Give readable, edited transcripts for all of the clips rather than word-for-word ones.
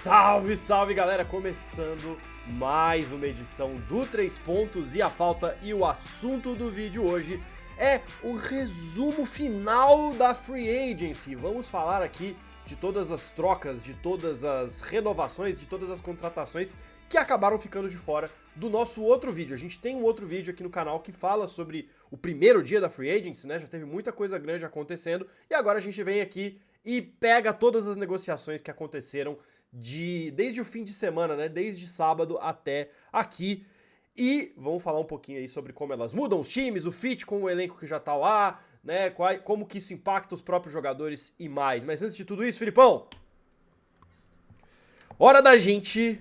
Salve, salve galera! Começando mais uma edição do 3 Pontos e a Falta, e o assunto do vídeo hoje é o resumo final da Free Agency. Vamos falar aqui de todas as trocas, de todas as renovações, de todas as contratações que acabaram ficando de fora do nosso outro vídeo. A gente tem um outro vídeo aqui no canal que fala sobre o primeiro dia da Free Agency, né? Já teve muita coisa grande acontecendo e agora a gente vem aqui e pega todas as negociações que aconteceram desde o fim de semana, né? Desde sábado até aqui. E vamos falar um pouquinho aí sobre como elas mudam os times, o fit com o elenco que já tá lá, né? Como que isso impacta os próprios jogadores e mais. Mas antes de tudo isso, Filipão, hora da gente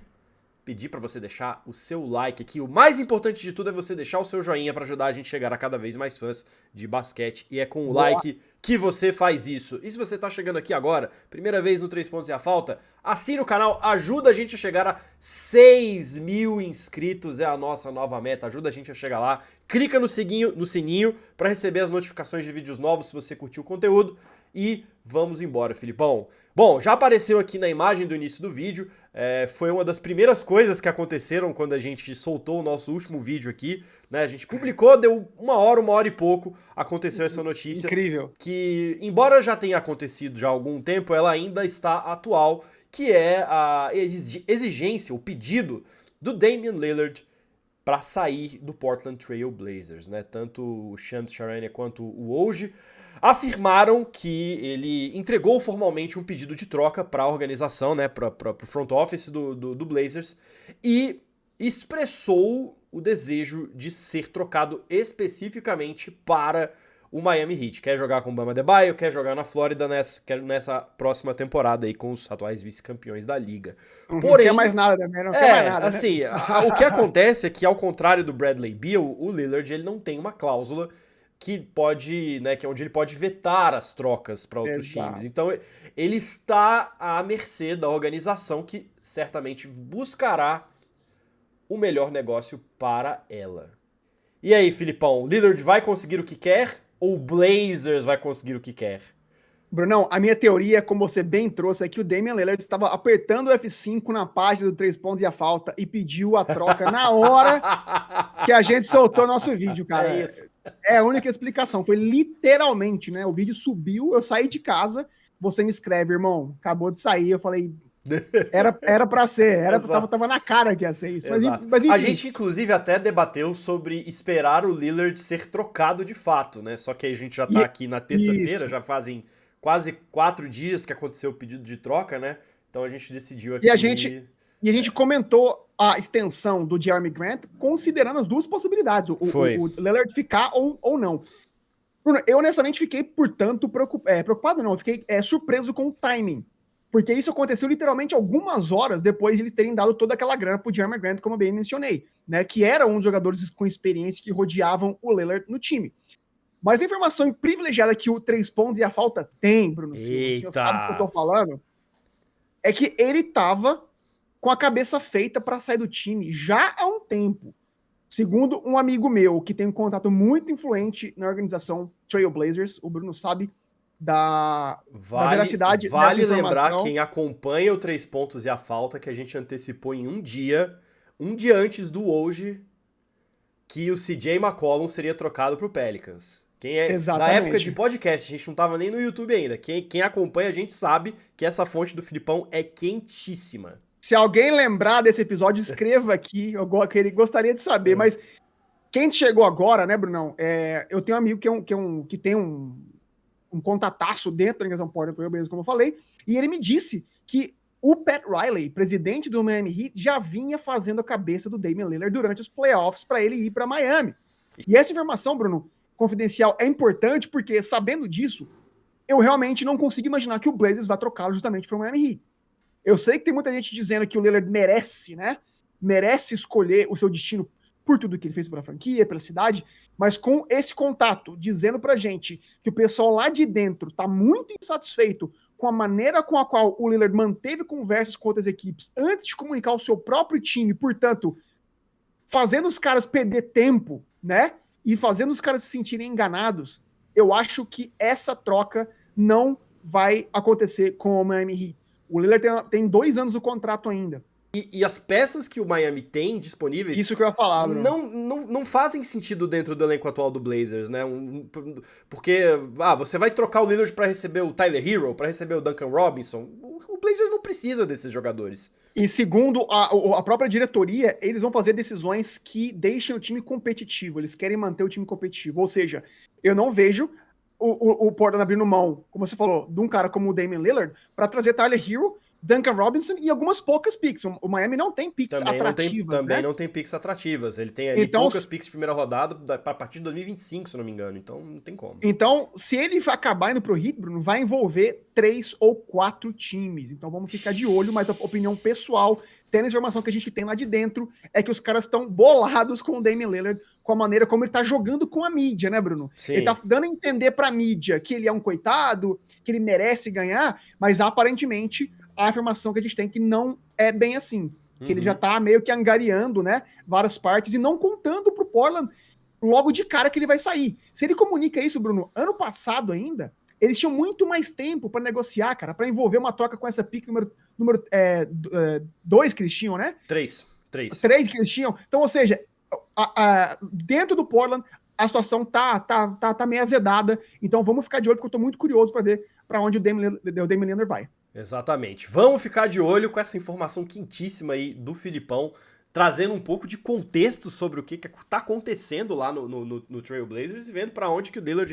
pedir pra você deixar o seu like aqui. O mais importante de tudo é você deixar o seu joinha pra ajudar a gente a chegar a cada vez mais fãs de basquete. E é com o like que você faz isso. E se você tá chegando aqui agora, primeira vez no 3 Pontos e a Falta, assina o canal, ajuda a gente a chegar a 6 mil inscritos, é a nossa nova meta, ajuda a gente a chegar lá. Clica no sininho pra receber as notificações de vídeos novos se você curtiu o conteúdo. E vamos embora, Filipão. Bom, já apareceu aqui na imagem do início do vídeo, foi uma das primeiras coisas que aconteceram quando a gente soltou o nosso último vídeo aqui, né? A gente publicou, deu uma hora e pouco, aconteceu essa notícia. Incrível. Que, embora já tenha acontecido já há algum tempo, ela ainda está atual, que é a exigência, o pedido do Damian Lillard para sair do Portland Trail Blazers, né? Tanto o Shams Charania quanto o Woj afirmaram que ele entregou formalmente um pedido de troca para a organização, né, para o front office do Blazers, e expressou o desejo de ser trocado especificamente para o Miami Heat. Quer jogar com o Bam Adebayo, quer jogar na Flórida nessa próxima temporada aí com os atuais vice-campeões da liga. Porém, não quer mais nada também, não quer mais nada, assim, né? O que acontece é que, ao contrário do Bradley Beal, o Lillard ele não tem uma cláusula que pode, né, que é onde ele pode vetar as trocas para outros times. Então, ele está à mercê da organização que certamente buscará o melhor negócio para ela. E aí, Filipão, o Lillard vai conseguir o que quer ou o Blazers vai conseguir o que quer? Brunão, a minha teoria, como você bem trouxe, é que o Damian Lillard estava apertando o F5 na página do 3 Pontos e a Falta e pediu a troca na hora que a gente soltou nosso vídeo, cara. É isso. É a única explicação. Foi literalmente, né? O vídeo subiu, eu saí de casa, você me escreve, irmão, acabou de sair. Eu falei, era pra ser, tava na cara que ia ser isso. Mas enfim. A gente, inclusive, até debateu sobre esperar o Lillard ser trocado de fato, né? Só que a gente já tá aqui na terça-feira, já fazem quase 4 dias que aconteceu o pedido de troca, né? Então a gente decidiu aqui... E a gente comentou a extensão do Jeremy Grant considerando as duas possibilidades, o Lillard ficar ou não. Bruno, eu honestamente fiquei, portanto, preocupado não, eu fiquei surpreso com o timing, porque isso aconteceu literalmente algumas horas depois de eles terem dado toda aquela grana pro Jeremy Grant, como eu bem mencionei, né, que era um dos jogadores com experiência que rodeavam o Lillard no time. Mas a informação privilegiada que o 3 Pontos e a Falta tem, Bruno, o senhor sabe o que eu tô falando, é que ele tava com a cabeça feita para sair do time já há um tempo. Segundo um amigo meu, que tem um contato muito influente na organização Trail Blazers, o Bruno sabe da veracidade dessa informação. Vale lembrar, quem acompanha o 3 Pontos e a Falta, que a gente antecipou em um dia antes do Woj, que o CJ McCollum seria trocado pro Pelicans. Na época de podcast, a gente não tava nem no YouTube ainda. Quem acompanha a gente sabe que essa fonte do Filipão é quentíssima. Se alguém lembrar desse episódio, escreva aqui, que ele gostaria de saber. Mas quem chegou agora, né, Brunão? Eu tenho um amigo que tem um contataço dentro da organização Portland, como eu falei, e ele me disse que o Pat Riley, presidente do Miami Heat, já vinha fazendo a cabeça do Damian Lillard durante os playoffs para ele ir para Miami. E essa informação, Bruno, confidencial, é importante porque, sabendo disso, eu realmente não consigo imaginar que o Blazers vai trocá-lo justamente para o Miami Heat. Eu sei que tem muita gente dizendo que o Lillard merece, né? Merece escolher o seu destino por tudo que ele fez pela franquia, pela cidade, mas com esse contato, dizendo pra gente que o pessoal lá de dentro tá muito insatisfeito com a maneira com a qual o Lillard manteve conversas com outras equipes antes de comunicar o seu próprio time, portanto, fazendo os caras perder tempo, né? E fazendo os caras se sentirem enganados, eu acho que essa troca não vai acontecer com o Miami Heat. O Lillard tem 2 anos do contrato ainda. E as peças que o Miami tem disponíveis... Isso que eu ia falar, Bruno. Não fazem sentido dentro do elenco atual do Blazers, né? Porque, você vai trocar o Lillard pra receber o Tyler Hero, pra receber o Duncan Robinson. O Blazers não precisa desses jogadores. E segundo a própria diretoria, eles vão fazer decisões que deixem o time competitivo. Eles querem manter o time competitivo. Ou seja, eu não vejo o Portland abrindo mão, como você falou, de um cara como o Damian Lillard pra trazer Tyler Hero, Duncan Robinson e algumas poucas picks. O Miami não tem picks atrativas, Também né? não tem picks atrativas. Ele tem ali poucas picks de primeira rodada a partir de 2025, se não me engano. Então não tem como. Então, se ele acabar indo pro Heat, Bruno, vai envolver 3 ou 4 times. Então vamos ficar de olho, mas a opinião pessoal, tendo a informação que a gente tem lá de dentro, é que os caras estão bolados com o Damian Lillard, com a maneira como ele tá jogando com a mídia, né, Bruno? Sim. Ele tá dando a entender pra mídia que ele é um coitado, que ele merece ganhar, mas aparentemente a afirmação que a gente tem que não é bem assim. Que ele já tá meio que angariando, né, várias partes e não contando pro Portland logo de cara que ele vai sair. Se ele comunica isso, Bruno, ano passado ainda, eles tinham muito mais tempo para negociar, cara, para envolver uma troca com essa pick número 2 que eles tinham, né? 3 que eles tinham. Então, ou seja, dentro do Portland, a situação tá meio azedada. Então vamos ficar de olho, porque eu tô muito curioso para ver para onde o Damian Lillard vai. Exatamente. Vamos ficar de olho com essa informação quentíssima aí do Filipão, trazendo um pouco de contexto sobre o que tá acontecendo lá no Trail Blazers e vendo para onde que o Lillard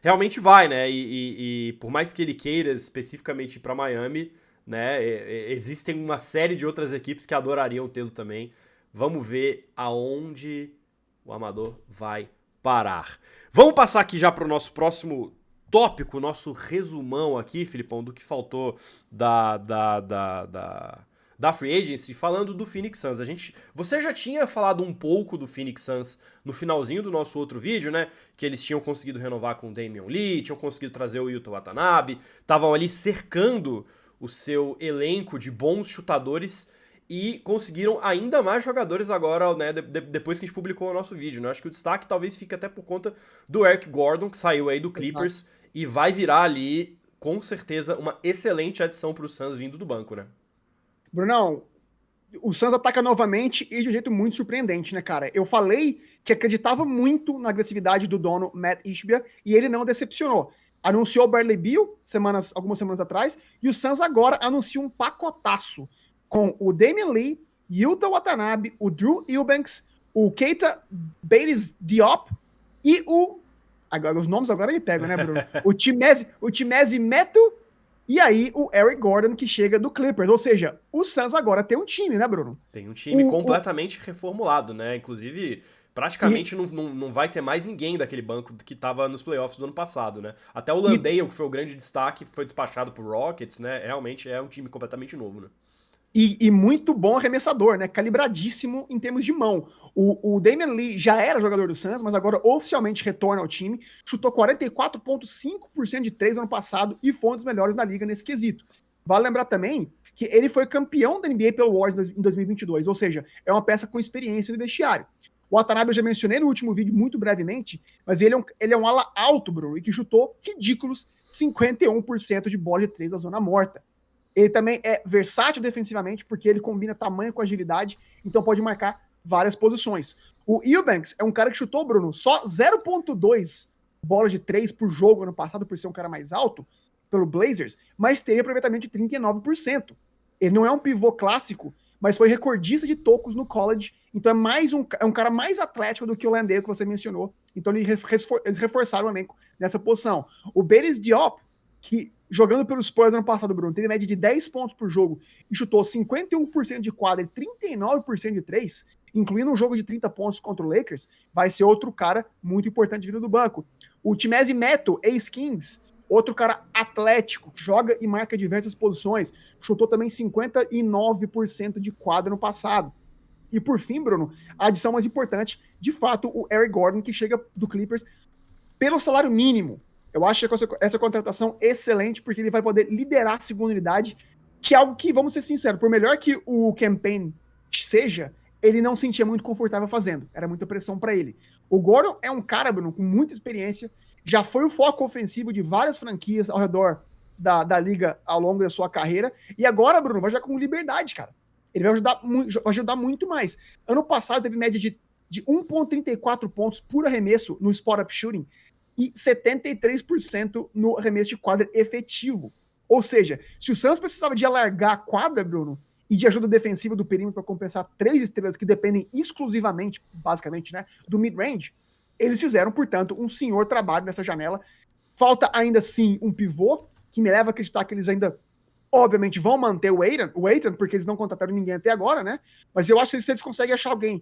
realmente vai, né? E por mais que ele queira especificamente ir para Miami, né? Existem uma série de outras equipes que adorariam tê-lo também. Vamos ver aonde o Amador vai parar. Vamos passar aqui já para o nosso próximo tópico, nosso resumão aqui, Filipão, do que faltou da Free Agency, falando do Phoenix Suns. Você já tinha falado um pouco do Phoenix Suns no finalzinho do nosso outro vídeo, né? Que eles tinham conseguido renovar com o Damian Lee, tinham conseguido trazer o Yuta Watanabe, estavam ali cercando o seu elenco de bons chutadores e conseguiram ainda mais jogadores agora, né, depois que a gente publicou o nosso vídeo, né? Acho que o destaque talvez fique até por conta do Eric Gordon, que saiu aí do Clippers e vai virar ali, com certeza, uma excelente adição para o Suns vindo do banco, né? Brunão, o Suns ataca novamente e de um jeito muito surpreendente, né, cara? Eu falei que acreditava muito na agressividade do dono Matt Ishbia e ele não decepcionou. Anunciou o Bradley Beal algumas semanas atrás e o Suns agora anuncia um pacotaço com o Damian Lee, Yuta Watanabe, o Drew Eubanks, o Keita Bates-Diop e agora os nomes agora me pegam, né, Bruno? o Timezi Meto e aí o Eric Gordon, que chega do Clippers. Ou seja, o Suns agora tem um time, né, Bruno? Tem um time completamente reformulado, né? Inclusive, praticamente não vai ter mais ninguém daquele banco que estava nos playoffs do ano passado, né? Até o Landale, que foi o grande destaque, foi despachado pro Rockets, né? Realmente é um time completamente novo, né? E muito bom arremessador, né? Calibradíssimo em termos de mão. O Damian Lee já era jogador do Suns, mas agora oficialmente retorna ao time. Chutou 44,5% de 3 no ano passado e foi um dos melhores da liga nesse quesito. Vale lembrar também que ele foi campeão da NBA pelo Warriors em 2022, ou seja, é uma peça com experiência no vestiário. O Watanabe eu já mencionei no último vídeo muito brevemente, mas ele é um ala alto, Bruno, e que chutou ridículos 51% de bola de 3 na zona morta. Ele também é versátil defensivamente, porque ele combina tamanho com agilidade, então pode marcar várias posições. O Eubanks é um cara que chutou, Bruno, só 0,2 bolas de 3 por jogo ano passado, por ser um cara mais alto, pelo Blazers, mas teve aproveitamento de 39%. Ele não é um pivô clássico, mas foi recordista de tocos no college, então é um cara mais atlético do que o Landale que você mencionou, então eles reforçaram o elenco nessa posição. O Bates-Diop, que jogando pelos Spurs no ano passado, Bruno, teve média de 10 pontos por jogo e chutou 51% de quadra e 39% de 3, incluindo um jogo de 30 pontos contra o Lakers, vai ser outro cara muito importante vindo do banco. O Timezi Meto, ex-Kings, outro cara atlético, que joga e marca diversas posições, chutou também 59% de quadra no passado. E por fim, Bruno, a adição mais importante, de fato, o Eric Gordon, que chega do Clippers pelo salário mínimo. Eu acho que essa contratação é excelente, porque ele vai poder liderar a segunda unidade, que é algo que, vamos ser sinceros, por melhor que o campaign seja, ele não se sentia muito confortável fazendo. Era muita pressão para ele. O Gordon é um cara, Bruno, com muita experiência, já foi o foco ofensivo de várias franquias ao redor da liga ao longo da sua carreira. E agora, Bruno, vai jogar com liberdade, cara. Ele vai ajudar muito mais. Ano passado teve média de 1,34 pontos por arremesso no spot-up shooting e 73% no arremesso de quadra efetivo. Ou seja, se o Suns precisava de alargar a quadra, Bruno, e de ajuda defensiva do perímetro para compensar 3 estrelas que dependem exclusivamente, basicamente, né, do mid-range, eles fizeram, portanto, um senhor trabalho nessa janela. Falta ainda sim um pivô, que me leva a acreditar que eles ainda, obviamente, vão manter o Ayton, porque eles não contrataram ninguém até agora, né? Mas eu acho que se eles conseguem achar alguém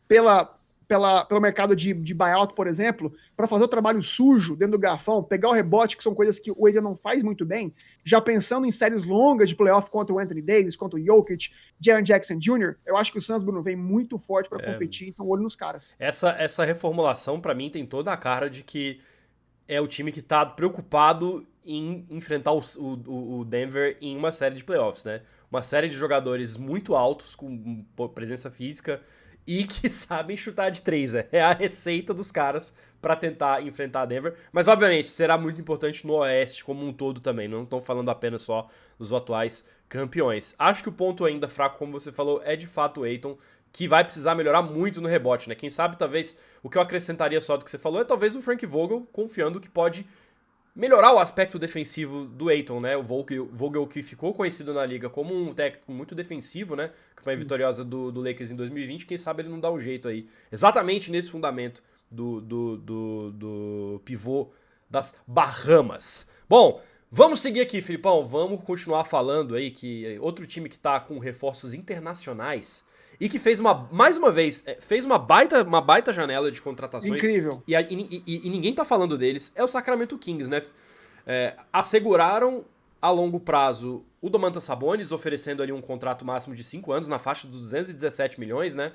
pelo mercado de buyout, por exemplo, para fazer o trabalho sujo dentro do garrafão, pegar o rebote, que são coisas que o Ayton não faz muito bem, já pensando em séries longas de playoff contra o Anthony Davis, contra o Jokic, Jaren Jackson Jr., eu acho que o Suns, Bruno, vem muito forte para competir, então olho nos caras. Essa reformulação, para mim, tem toda a cara de que é o time que tá preocupado em enfrentar o Denver em uma série de playoffs, né? Uma série de jogadores muito altos, com presença física, e que sabem chutar de 3, é a receita dos caras para tentar enfrentar a Denver, mas obviamente será muito importante no Oeste como um todo também, não estou falando apenas só dos atuais campeões. Acho que o ponto ainda fraco, como você falou, é de fato o Ayton, que vai precisar melhorar muito no rebote, né? Quem sabe, talvez, o que eu acrescentaria só do que você falou é talvez o Frank Vogel confiando que pode melhorar o aspecto defensivo do Ayton, né? O Vogel que ficou conhecido na liga como um técnico muito defensivo, né? Campanha vitoriosa do Lakers em 2020, quem sabe ele não dá um jeito aí. Exatamente nesse fundamento do pivô das Bahamas. Bom, vamos seguir aqui, Filipão. Vamos continuar falando aí que outro time que tá com reforços internacionais e que fez mais uma vez, fez uma baita janela de contratações. Incrível. E ninguém tá falando deles, é o Sacramento Kings, né? Asseguraram a longo prazo o Domantas Sabonis, oferecendo ali um contrato máximo de 5 anos, na faixa dos 217 milhões, né?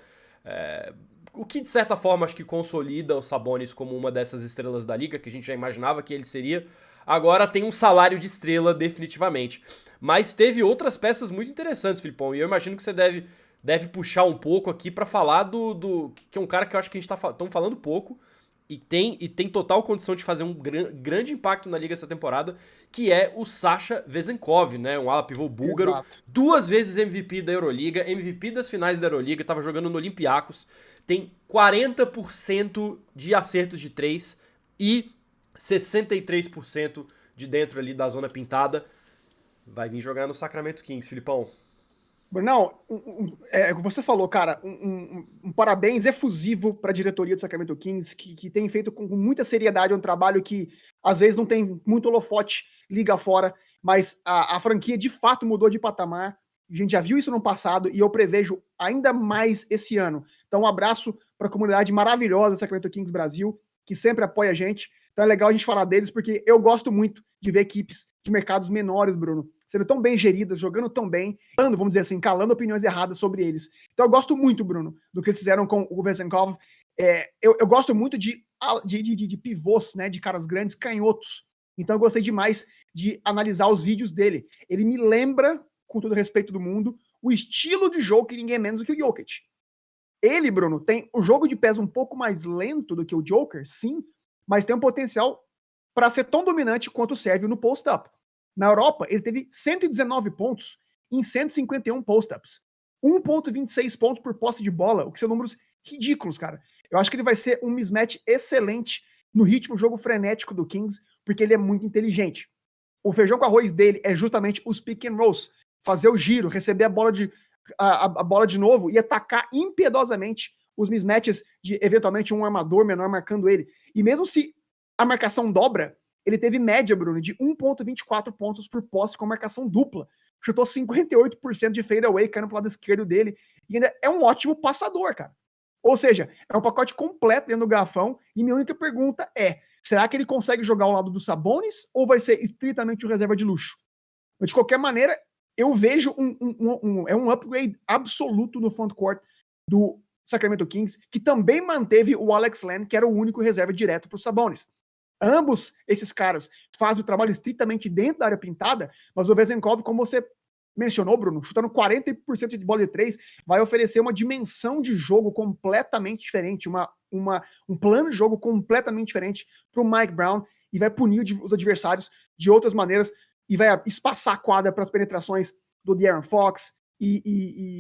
O que, de certa forma, acho que consolida o Sabonis como uma dessas estrelas da liga, que a gente já imaginava que ele seria. Agora tem um salário de estrela, definitivamente. Mas teve outras peças muito interessantes, Filipão, e eu imagino que você deve puxar um pouco aqui pra falar que é um cara que eu acho que a gente tão falando pouco e tem total condição de fazer um grande impacto na liga essa temporada, que é o Sasha Vezenkov, né? Um ala pivô búlgaro, Exato. 2 vezes MVP da Euroliga, MVP das finais da Euroliga, tava jogando no Olympiacos, tem 40% de acertos de 3 e 63% de dentro ali da zona pintada. Vai vir jogar no Sacramento Kings, Filipão. Não, você falou, cara, um parabéns efusivo para a diretoria do Sacramento Kings, que tem feito com muita seriedade um trabalho que às vezes não tem muito holofote, liga fora, mas a franquia de fato mudou de patamar. A gente já viu isso no passado e eu prevejo ainda mais esse ano. Então, um abraço para a comunidade maravilhosa do Sacramento Kings Brasil, que sempre apoia a gente. Então é legal a gente falar deles, porque eu gosto muito de ver equipes de mercados menores, Bruno, sendo tão bem geridas, jogando tão bem, vamos dizer assim, calando opiniões erradas sobre eles. Então eu gosto muito, Bruno, do que eles fizeram com o Vezenkov. Eu gosto muito de pivôs, né, de caras grandes, canhotos. Então eu gostei demais de analisar os vídeos dele. Ele me lembra, com todo o respeito do mundo, o estilo de jogo que ninguém é menos do que o Jokic. Ele, Bruno, tem o jogo de pés um pouco mais lento do que o Joker, sim, mas tem um potencial para ser tão dominante quanto o Sérvio no post-up. Na Europa, ele teve 119 pontos em 151 post-ups. 1,26 pontos por posse de bola, o que são números ridículos, cara. Eu acho que ele vai ser um mismatch excelente no ritmo jogo frenético do Kings, porque ele é muito inteligente. O feijão com arroz dele é justamente os pick and rolls, fazer o giro, receber a bola de novo e atacar impiedosamente os mismatches de, eventualmente, um armador menor marcando ele. E mesmo se a marcação dobra, ele teve média, Bruno, de 1,24 pontos por posse com marcação dupla. Chutou 58% de fadeaway, caindo pro lado esquerdo dele. E ainda é um ótimo passador, cara. Ou seja, é um pacote completo dentro do garrafão. E minha única pergunta é, será que ele consegue jogar ao lado do Sabonis ou vai ser estritamente um reserva de luxo? Mas, de qualquer maneira, eu vejo um upgrade absoluto no frontcourt do Sacramento Kings, que também manteve o Alex Len, que era o único reserva direto para os Sabonis. Ambos esses caras fazem o trabalho estritamente dentro da área pintada, mas o Vezenkov, como você mencionou, Bruno, chutando 40% de bola de 3, vai oferecer uma dimensão de jogo completamente diferente, um plano de jogo completamente diferente para o Mike Brown e vai punir os adversários de outras maneiras. e vai espaçar a quadra para as penetrações do De'Aaron Fox, e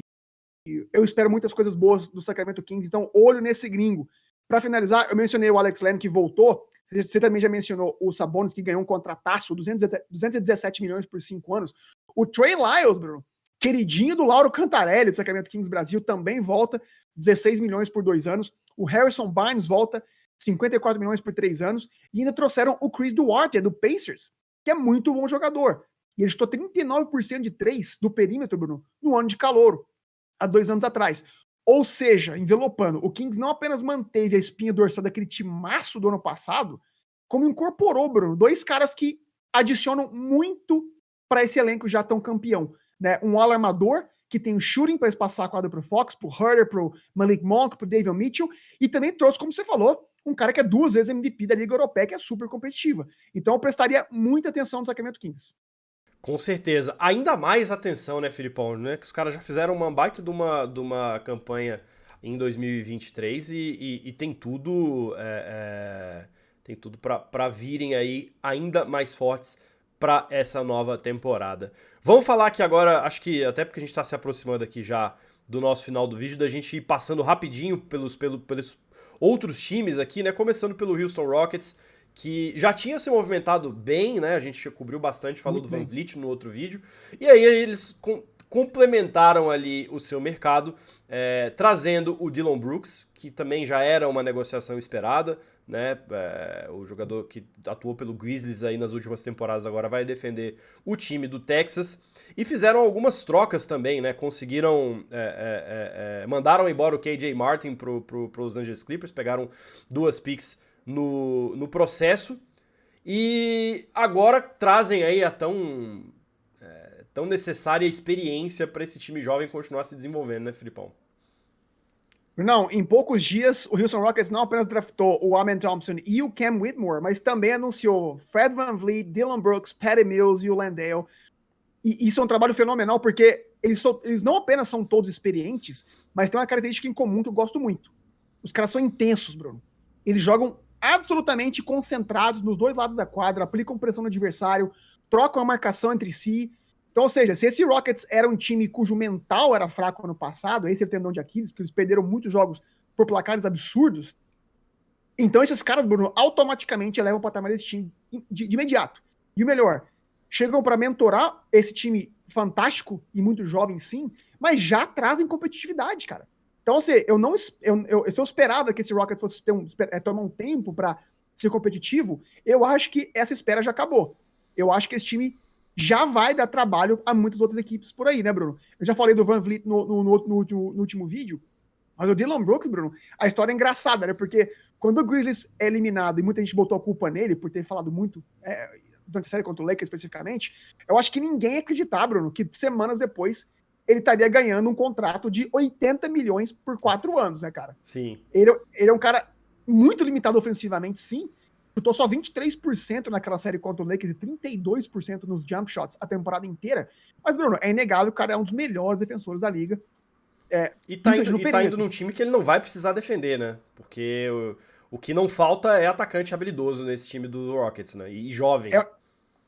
eu espero muitas coisas boas do Sacramento Kings, então olho nesse gringo. Para finalizar, eu mencionei o Alex Len, que voltou, você também já mencionou o Sabonis, que ganhou um contrataço, 217 milhões por 5 anos. O Trey Lyles, Bruno, queridinho do Lauro Cantarelli, do Sacramento Kings Brasil, também volta, 16 milhões por 2 anos. O Harrison Barnes volta, 54 milhões por 3 anos. E ainda trouxeram o Chris Duarte, do Pacers, que é muito bom jogador. E ele chutou 39% de 3 do perímetro, Bruno, no ano de calouro, há 2 anos atrás. Ou seja, envelopando, o Kings não apenas manteve a espinha dorsal daquele timaço do ano passado, como incorporou, Bruno, 2 caras que adicionam muito para esse elenco já tão campeão. Né? Um alarmador, que tem o shooting para espaçar a quadra pro Fox, pro Herder, pro Malik Monk, pro David Mitchell, e também trouxe, como você falou, um cara que é 2 vezes MVP da Liga Europeia, que é super competitiva. Então eu prestaria muita atenção no Sacramento Kings. Com certeza. Ainda mais atenção, né, Filipão? Né? Que os caras já fizeram uma baita de uma campanha em 2023 e tem tudo, tem tudo para virem aí ainda mais fortes para essa nova temporada. Vamos falar aqui agora, acho que até porque a gente está se aproximando aqui já do nosso final do vídeo, da gente ir passando rapidinho pelos outros times aqui, né? Começando pelo Houston Rockets, que já tinha se movimentado bem, né? A gente cobriu bastante, falou do Van Vliet no outro vídeo. E aí eles complementaram ali o seu mercado, trazendo o Dillon Brooks, que também já era uma negociação esperada, né? O jogador que atuou pelo Grizzlies aí nas últimas temporadas agora vai defender o time do Texas. E fizeram algumas trocas também, né? Conseguiram... mandaram embora o KJ Martin pro Los Angeles Clippers, pegaram 2 picks no processo, e agora trazem aí a tão necessária experiência para esse time jovem continuar se desenvolvendo, né, Filipão? Não, em poucos dias, o Houston Rockets não apenas draftou o Amen Thompson e o Cam Whitmore, mas também anunciou Fred VanVleet, Dillon Brooks, Patty Mills e o Landale. E isso é um trabalho fenomenal, porque eles não apenas são todos experientes, mas tem uma característica em comum que eu gosto muito. Os caras são intensos, Bruno. Eles jogam absolutamente concentrados nos 2 lados da quadra, aplicam pressão no adversário, trocam a marcação entre si. Então, ou seja, se esse Rockets era um time cujo mental era fraco ano passado, esse é o tendão de Aquiles, que eles perderam muitos jogos por placares absurdos, então esses caras, Bruno, automaticamente elevam o patamar desse time de imediato. E o melhor, chegam para mentorar esse time fantástico e muito jovem, sim, mas já trazem competitividade, cara. Então, assim, se eu esperava que esse Rockets fosse tomar um tempo para ser competitivo, eu acho que essa espera já acabou. Eu acho que esse time já vai dar trabalho a muitas outras equipes por aí, né, Bruno? Eu já falei do Van Vliet no último vídeo, mas o Dillon Brooks, Bruno, a história é engraçada, né? Porque quando o Grizzlies é eliminado e muita gente botou a culpa nele por ter falado muito durante a série contra o Lakers especificamente, eu acho que ninguém ia acreditar, Bruno, que semanas depois ele estaria ganhando um contrato de 80 milhões por 4 anos, né, cara? Sim. Ele é um cara muito limitado ofensivamente, sim. Chutou só 23% naquela série contra o Lakers e 32% nos jump shots a temporada inteira. Mas, Bruno, é inegável que o cara é um dos melhores defensores da liga. E tá indo num time que ele não vai precisar defender, né? Porque o que não falta é atacante habilidoso nesse time do Rockets, né? E jovem.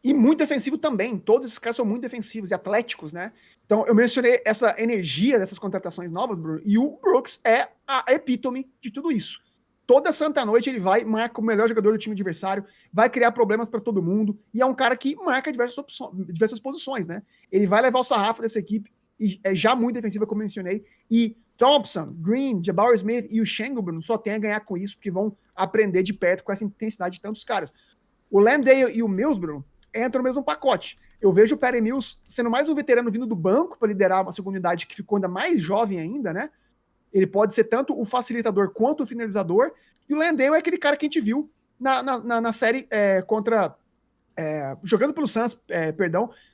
E muito defensivo também. Todos esses caras são muito defensivos e atléticos, né? Então, eu mencionei essa energia dessas contratações novas, Bruno, e o Brooks é a epítome de tudo isso. Toda santa noite ele vai, marca o melhor jogador do time adversário, vai criar problemas para todo mundo, e é um cara que marca diversas posições, né? Ele vai levar o sarrafo dessa equipe, e é já muito defensiva, como eu mencionei, e Thompson, Green, Jabari Smith e o Shengo, Bruno, só tem a ganhar com isso, porque vão aprender de perto com essa intensidade de tantos caras. O Landale e o Mills, Bruno, entram no mesmo pacote. Eu vejo o Patty Mills sendo mais um veterano vindo do banco para liderar uma segunda unidade que ficou ainda mais jovem ainda, né? Ele pode ser tanto o facilitador quanto o finalizador. E o Landale é aquele cara que a gente viu na série jogando pelo Suns,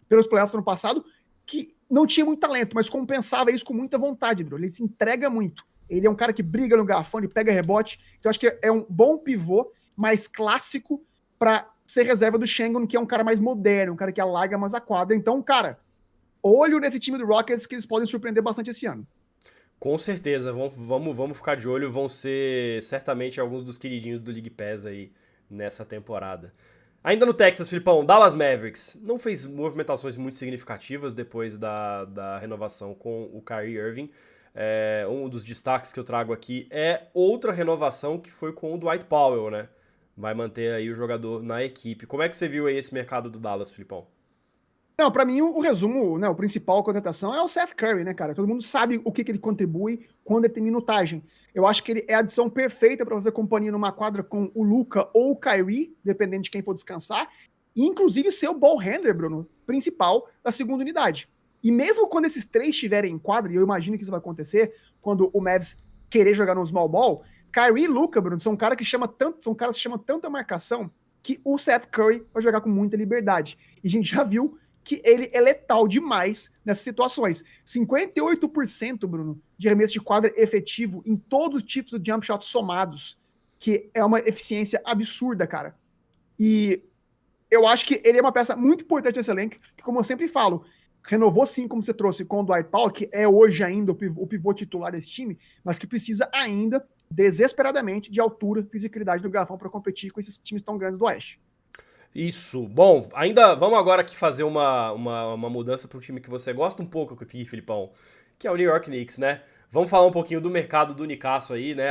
pelos playoffs do ano passado, que não tinha muito talento, mas compensava isso com muita vontade, bro. Ele se entrega muito. Ele é um cara que briga no garrafão, pega rebote. Então acho que é um bom pivô, mais clássico, para ser reserva do Shengun, que é um cara mais moderno, um cara que alarga mais a quadra. Então, cara, olho nesse time do Rockets, que eles podem surpreender bastante esse ano. Com certeza, vamos ficar de olho, vão ser certamente alguns dos queridinhos do League Pass aí nessa temporada. Ainda no Texas, Filipão, Dallas Mavericks não fez movimentações muito significativas depois da renovação com o Kyrie Irving. Um dos destaques que eu trago aqui é outra renovação que foi com o Dwight Powell, né? Vai manter aí o jogador na equipe. Como é que você viu aí esse mercado do Dallas, Filipão? Não, pra mim o resumo, né, o principal contratação é o Seth Curry, né, cara? Todo mundo sabe o que ele contribui quando ele tem minutagem. Eu acho que ele é a adição perfeita para fazer companhia numa quadra com o Luka ou o Kyrie, dependendo de quem for descansar, e inclusive ser o ball handler, Bruno, principal da segunda unidade. E mesmo quando esses três estiverem em quadra, e eu imagino que isso vai acontecer, quando o Mavs querer jogar no small ball, Kyrie e Luka, Bruno, são caras que chamam tanta marcação que o Seth Curry vai jogar com muita liberdade. E a gente já viu que ele é letal demais nessas situações. 58%, Bruno, de arremesso de quadra efetivo em todos os tipos de jump shots somados, que é uma eficiência absurda, cara. E eu acho que ele é uma peça muito importante nesse elenco, que, como eu sempre falo, renovou sim, como você trouxe, com o Dwight Powell, que é hoje ainda o pivô titular desse time, mas que precisa ainda, desesperadamente, de altura, fisicalidade do garrafão para competir com esses times tão grandes do Oeste. Isso. Bom, ainda vamos agora aqui fazer uma mudança para um time que você gosta um pouco, Filipão, que é o New York Knicks, né? Vamos falar um pouquinho do mercado do Nicasso aí, né?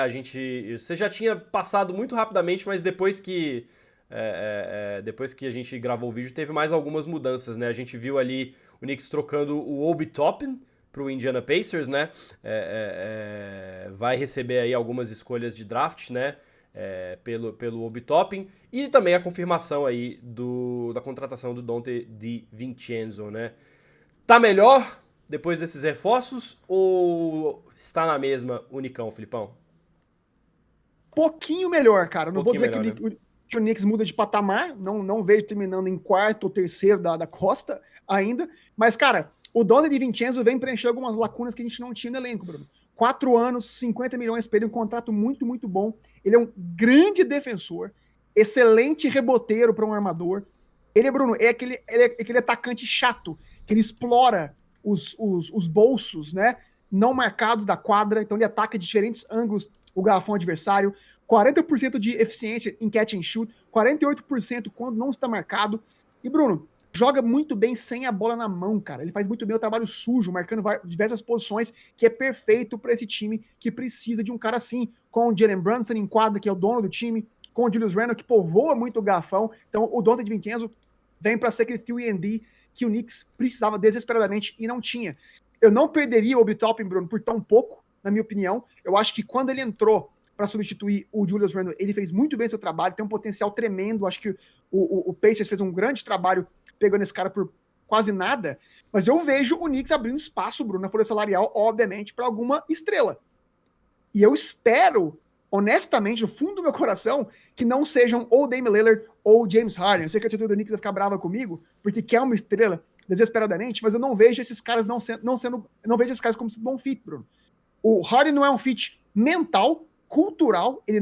Você já tinha passado muito rapidamente, mas depois que a gente gravou o vídeo, teve mais algumas mudanças, né? A gente viu ali o Knicks trocando o Obi Toppin para o Indiana Pacers, né? Vai receber aí algumas escolhas de draft, né? Pelo Obi Toppin, e também a confirmação aí da contratação do Donte DiVincenzo, né? Tá melhor depois desses reforços ou está na mesma o Nicão, Filipão? Pouquinho melhor, cara. Não vou dizer melhor, que o Knicks muda de patamar, não vejo terminando em quarto ou terceiro da costa ainda, mas, cara, o Donte DiVincenzo vem preencher algumas lacunas que a gente não tinha no elenco, Bruno. 4 anos, 50 milhões para ele, um contrato muito, muito bom. Ele é um grande defensor, excelente reboteiro para um armador. Ele, Bruno, é aquele atacante chato, que ele explora os bolsos, né, não marcados da quadra, então ele ataca de diferentes ângulos o garrafão adversário, 40% de eficiência em catch and shoot, 48% quando não está marcado. E, Bruno, joga muito bem sem a bola na mão, cara. Ele faz muito bem o trabalho sujo, marcando diversas posições, que é perfeito para esse time que precisa de um cara assim, com o Jalen Brunson em quadra, que é o dono do time, com o Julius Randle, que povoa muito o garrafão. Então, o Donte DiVincenzo vem para ser aquele 3&D que o Knicks precisava desesperadamente e não tinha. Eu não perderia o Obi Toppin, Bruno, por tão pouco, na minha opinião. Eu acho que quando ele entrou para substituir o Julius Randle, ele fez muito bem seu trabalho, tem um potencial tremendo. Acho que o Pacers fez um grande trabalho pegando esse cara por quase nada, mas eu vejo o Knicks abrindo espaço, Bruno, na folha salarial, obviamente, para alguma estrela. E eu espero, honestamente, no fundo do meu coração, que não sejam ou Damian Lillard ou James Harden. Eu sei que a torcida do Knicks vai ficar brava comigo, porque quer uma estrela desesperadamente, mas eu não vejo esses caras não vejo esses caras como um bom fit, Bruno. O Harden não é um fit mental, cultural, ele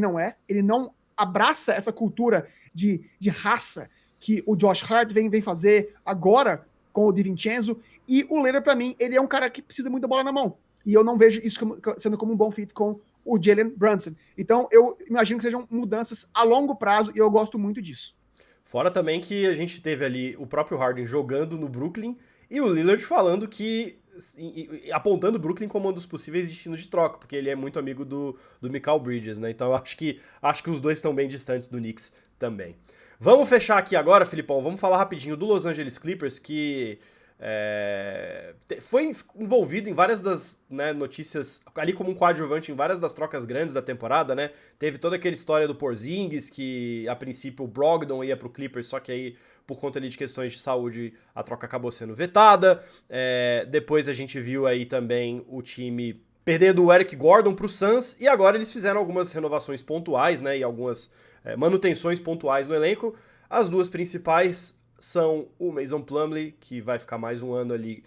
não abraça essa cultura de raça que o Josh Hart vem fazer agora com o DiVincenzo, e o Lillard, para mim, ele é um cara que precisa muito da bola na mão, e eu não vejo isso sendo como um bom fit com o Jalen Brunson. Então, eu imagino que sejam mudanças a longo prazo, e eu gosto muito disso. Fora também que a gente teve ali o próprio Harden jogando no Brooklyn, e o Lillard falando apontando o Brooklyn como um dos possíveis destinos de troca, porque ele é muito amigo do Mikal Bridges, né? Então acho que os dois estão bem distantes do Knicks também. Vamos fechar aqui agora, Filipão, vamos falar rapidinho do Los Angeles Clippers, que foi envolvido em várias das, né, notícias, ali como um coadjuvante em várias das trocas grandes da temporada, né? Teve toda aquela história do Porzingis, que a princípio o Brogdon ia pro Clippers, só que aí por conta ali de questões de saúde, a troca acabou sendo vetada. Depois a gente viu aí também o time perdendo o Eric Gordon pro Suns, e agora eles fizeram algumas renovações pontuais, né, e algumas manutenções pontuais no elenco. As duas principais são o Mason Plumlee, que vai ficar mais um ano ali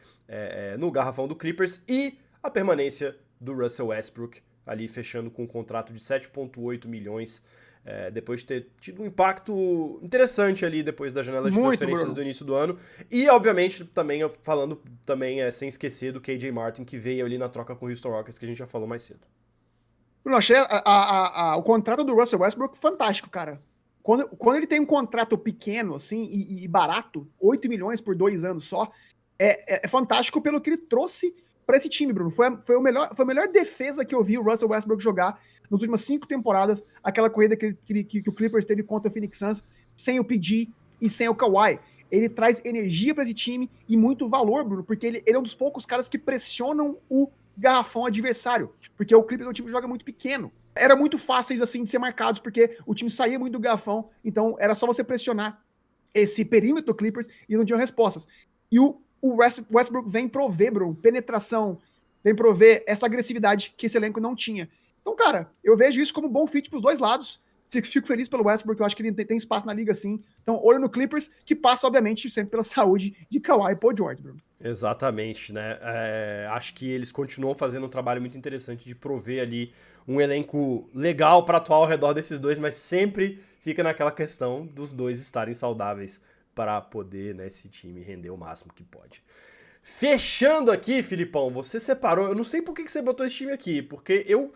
no garrafão do Clippers, e a permanência do Russell Westbrook, ali fechando com um contrato de 7,8 milhões, depois de ter tido um impacto interessante ali depois da janela de transferências do início do ano. E, obviamente, também falando sem esquecer do KJ Martin, que veio ali na troca com o Houston Rockets, que a gente já falou mais cedo. Eu achei o contrato do Russell Westbrook fantástico, cara. Quando ele tem um contrato pequeno, assim, e barato, 8 milhões por 2 anos só, é fantástico pelo que ele trouxe para esse time, Bruno. Foi a melhor defesa que eu vi o Russell Westbrook jogar nas últimas 5 temporadas, aquela corrida que o Clippers teve contra o Phoenix Suns, sem o PG e sem o Kawhi. Ele traz energia para esse time e muito valor, Bruno, porque ele é um dos poucos caras que pressionam o garrafão adversário, porque o Clippers é um time que joga muito pequeno. Era muito fáceis, assim, de ser marcados, porque o time saía muito do garrafão, então era só você pressionar esse perímetro do Clippers e não tinham respostas. E o Westbrook vem prover, Bruno, penetração, vem prover essa agressividade que esse elenco não tinha. Então, cara, eu vejo isso como um bom fit pros dois lados. Fico feliz pelo Westbrook, eu acho que ele tem espaço na liga, sim. Então, olho no Clippers, que passa, obviamente, sempre pela saúde de Kawhi e Paul George, Bruno. Exatamente, né? Acho que eles continuam fazendo um trabalho muito interessante de prover ali um elenco legal para atuar ao redor desses dois, mas sempre fica naquela questão dos dois estarem saudáveis para poder, né, esse time render o máximo que pode. Fechando aqui, Filipão, você separou, eu não sei por que você botou esse time aqui, porque eu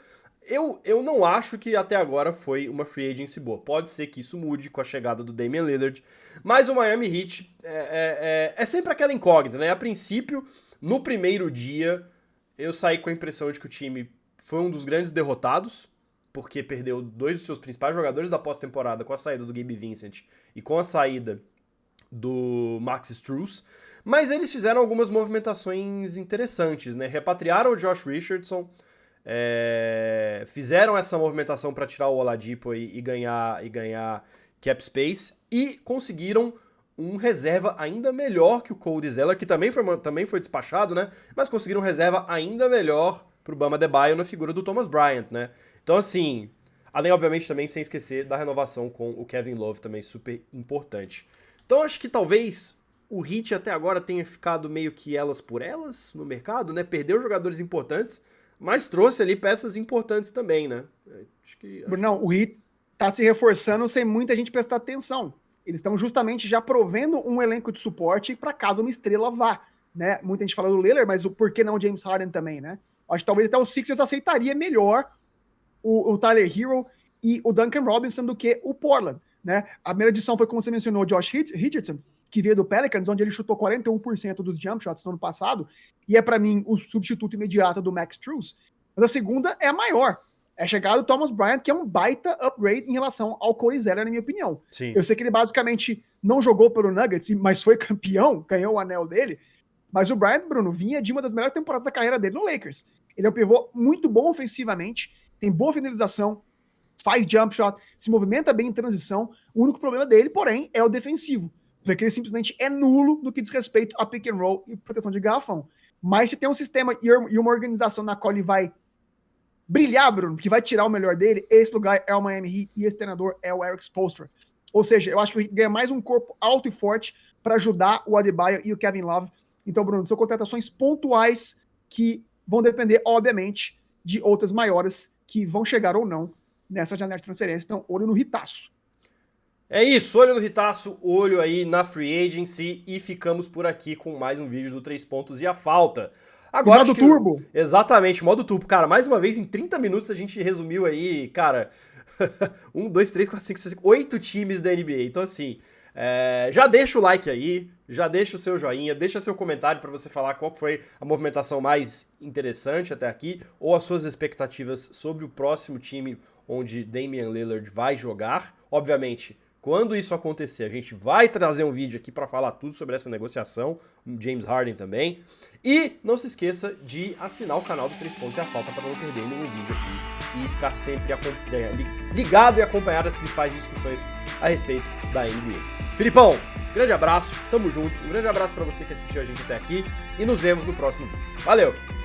não acho que até agora foi uma free agency boa. Pode ser que isso mude com a chegada do Damian Lillard, mas o Miami Heat é sempre aquela incógnita, né? A princípio, no primeiro dia, eu saí com a impressão de que o time foi um dos grandes derrotados, porque perdeu 2 dos seus principais jogadores da pós-temporada com a saída do Gabe Vincent e com a saída do Max Strus, mas eles fizeram algumas movimentações interessantes, né? Repatriaram o Josh Richardson, fizeram essa movimentação para tirar o Oladipo e ganhar cap space, e conseguiram um reserva ainda melhor que o Cody Zeller, que também foi despachado, né? Mas conseguiram um reserva ainda melhor pro Bama Adebayo na figura do Thomas Bryant, né? Então, assim, além, obviamente, também sem esquecer da renovação com o Kevin Love, também super importante. Então, acho que talvez o Heat até agora tenha ficado meio que elas por elas no mercado, né? Perdeu jogadores importantes, mas trouxe ali peças importantes também, né? Não, o Heat tá se reforçando sem muita gente prestar atenção. Eles estão justamente já provendo um elenco de suporte para caso uma estrela vá, né? Muita gente fala do Lillard, mas por que não o James Harden também, né? Acho que talvez até o Sixers aceitaria melhor o Tyler Hero e o Duncan Robinson do que o Portland, né? A primeira edição foi, como você mencionou, o Josh Richardson, que veio do Pelicans, onde ele chutou 41% dos jump shots no ano passado, e é para mim o substituto imediato do Max Strus. Mas a segunda é a maior. É a chegada do Thomas Bryant, que é um baita upgrade em relação ao Cody Zeller, na minha opinião. Sim. Eu sei que ele basicamente não jogou pelo Nuggets, mas foi campeão, ganhou o anel dele. Mas o Bryant, Bruno, vinha de uma das melhores temporadas da carreira dele no Lakers. Ele é um pivô muito bom ofensivamente, tem boa finalização, faz jump shot, se movimenta bem em transição. O único problema dele, porém, é o defensivo, porque ele simplesmente é nulo no que diz respeito a pick and roll e proteção de garrafão. Mas se tem um sistema e uma organização na qual ele vai brilhar, Bruno, que vai tirar o melhor dele, esse lugar é o Miami Heat e esse treinador é o Eric Spoelstra. Ou seja, eu acho que ele ganha mais um corpo alto e forte para ajudar o Adebayo e o Kevin Love. Então, Bruno, são contratações pontuais que vão depender, obviamente, de outras maiores que vão chegar ou não nessa janela de transferência. Então, olho no Hitaço. É isso, olho no Hitaço, olho aí na Free Agency, e ficamos por aqui com mais um vídeo do 3 pontos e a falta. Agora, modo turbo. Exatamente, modo turbo. Cara, mais uma vez, em 30 minutos a gente resumiu aí, cara, 1, 2, 3, 4, 5, 6, 7, 8 times da NBA. Então, assim, já deixa o like aí, já deixa o seu joinha, deixa seu comentário para você falar qual foi a movimentação mais interessante até aqui, ou as suas expectativas sobre o próximo time onde Damian Lillard vai jogar. Obviamente, quando isso acontecer, a gente vai trazer um vídeo aqui para falar tudo sobre essa negociação, James Harden também. E não se esqueça de assinar o canal do 3 Pontos e a Falta para não perder nenhum vídeo aqui e ficar sempre ligado e acompanhar as principais discussões a respeito da NBA. Filipão, grande abraço, tamo junto, um grande abraço para você que assistiu a gente até aqui e nos vemos no próximo vídeo. Valeu!